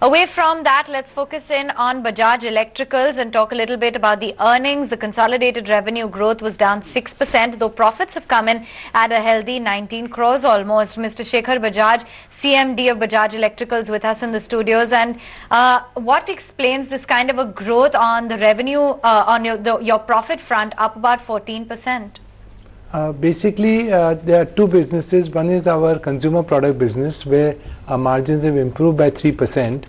Away from that, let's focus in on Bajaj Electricals and talk a little bit about the earnings. The consolidated revenue growth was down 6%, though profits have come in at a healthy 19 crores almost. Mr. Shekhar Bajaj, CMD of Bajaj Electricals, with us in the studios. And what explains this kind of a growth on the revenue, on your profit front, up about 14%? Basically, there are two businesses. One is our consumer product business, where our margins have improved by 3%,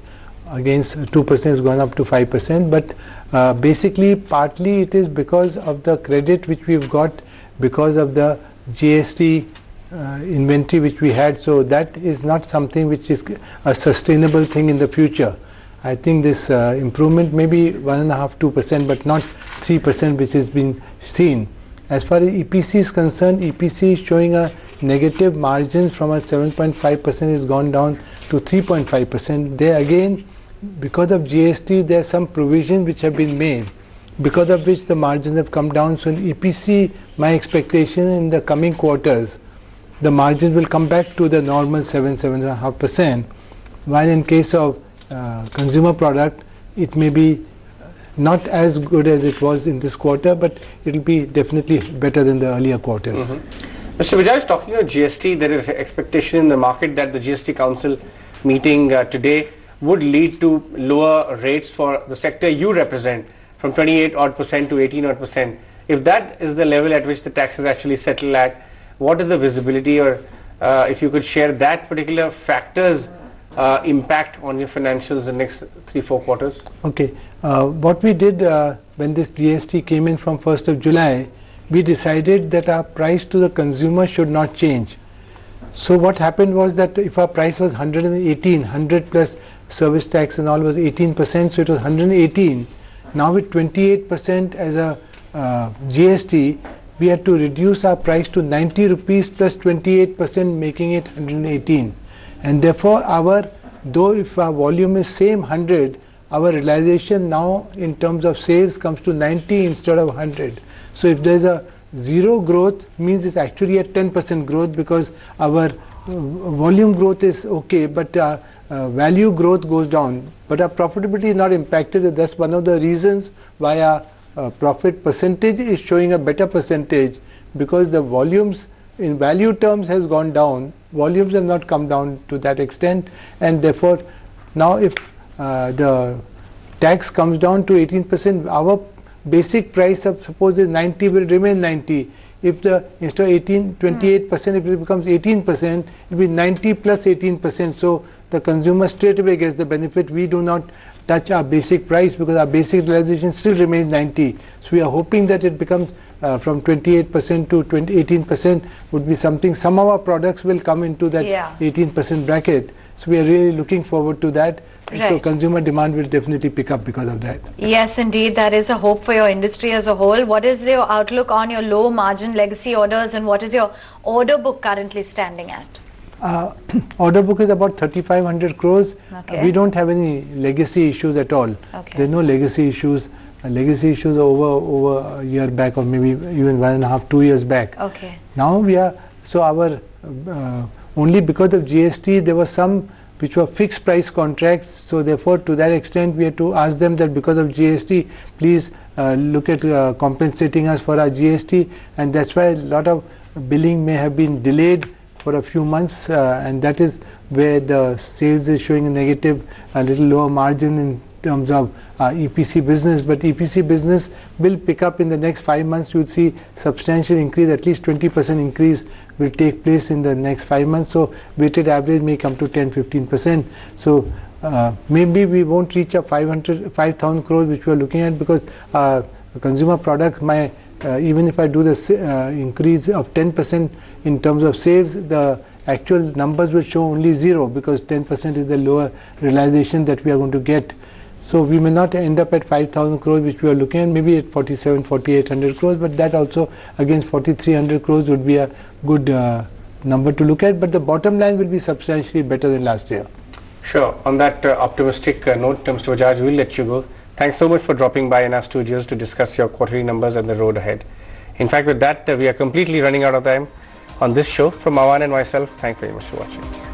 against 2% has gone up to 5%. But basically, partly it is because of the credit which we've got because of the GST inventory which we had. So that is not something which is a sustainable thing in the future. I think this improvement may be 1.5–2%, but not 3% which has been seen. As far as EPC is concerned, EPC is showing a negative margin from a 7.5% has gone down to 3.5%. There again, because of GST, there are some provisions which have been made, because of which the margins have come down. So in EPC, my expectation in the coming quarters, the margin will come back to the normal 7–7.5%, while in case of consumer product, it may be not as good as it was in this quarter, but it will be definitely better than the earlier quarters. Mr. Bajaj, talking about GST, there is expectation in the market that the GST Council meeting today would lead to lower rates for the sector you represent, from 28% to 18%. If that is the level at which the taxes actually settle at, what is the visibility, or if you could share that particular factors impact on your financials in the next 3–4 quarters? Okay. What we did when this GST came in from 1st of July, we decided that our price to the consumer should not change. So what happened was that if our price was 118, 100 plus service tax and all was 18%, so it was 118. Now with 28% as a GST, we had to reduce our price to 90 rupees plus 28%, making it 118. And therefore, though if our volume is same 100, our realization now in terms of sales comes to 90 instead of 100. So if there is a zero growth, means it's actually a 10% growth, because our volume growth is okay, but value growth goes down. But our profitability is not impacted. That's one of the reasons why our profit percentage is showing a better percentage, because the volumes in value terms has gone down. Volumes have not come down to that extent, and therefore now if the tax comes down to 18%, our basic price of suppose is 90 will remain 90. If the instead of 28%, if it becomes 18%, it will be 90 plus 18%. So the consumer straight away gets the benefit. We do not touch our basic price, because our basic realization still remains 90. So we are hoping that it becomes from 28% to 18% would be something. Some of our products will come into that 18% bracket. So we are really looking forward to that. Right. So consumer demand will definitely pick up because of that. Yes, indeed. That is a hope for your industry as a whole. What is your outlook on your low margin legacy orders, and what is your order book currently standing at? Order book is about 3,500 crores. Okay. We don't have any legacy issues at all. Okay. There are no legacy issues. Legacy issues over a year back, or maybe even 1.5–2 years back. Okay. Now we are, so our only because of GST there were some which were fixed price contracts. So therefore, to that extent, we had to ask them that because of GST, please look at compensating us for our GST, and that's why a lot of billing may have been delayed for a few months, and that is where the sales is showing a negative, a little lower margin in terms of EPC business. But EPC business will pick up in the next 5 months. You would see substantial increase, at least 20% increase will take place in the next 5 months. So weighted average may come to 10–15%. So maybe we won't reach a 5,000 crores which we are looking at, because consumer products, even if I do this increase of 10% in terms of sales, the actual numbers will show only 0, because 10% is the lower realization that we are going to get. So we may not end up at 5,000 crores which we are looking at, maybe at 4,700–4,800 crores, but that also against 4,300 crores would be a good number to look at. But the bottom line will be substantially better than last year. Sure. On that optimistic note, Mr. Bajaj, we'll let you go. Thanks so much for dropping by in our studios to discuss your quarterly numbers and the road ahead. In fact, with that, we are completely running out of time on this show. From Awan and myself, thanks very much for watching.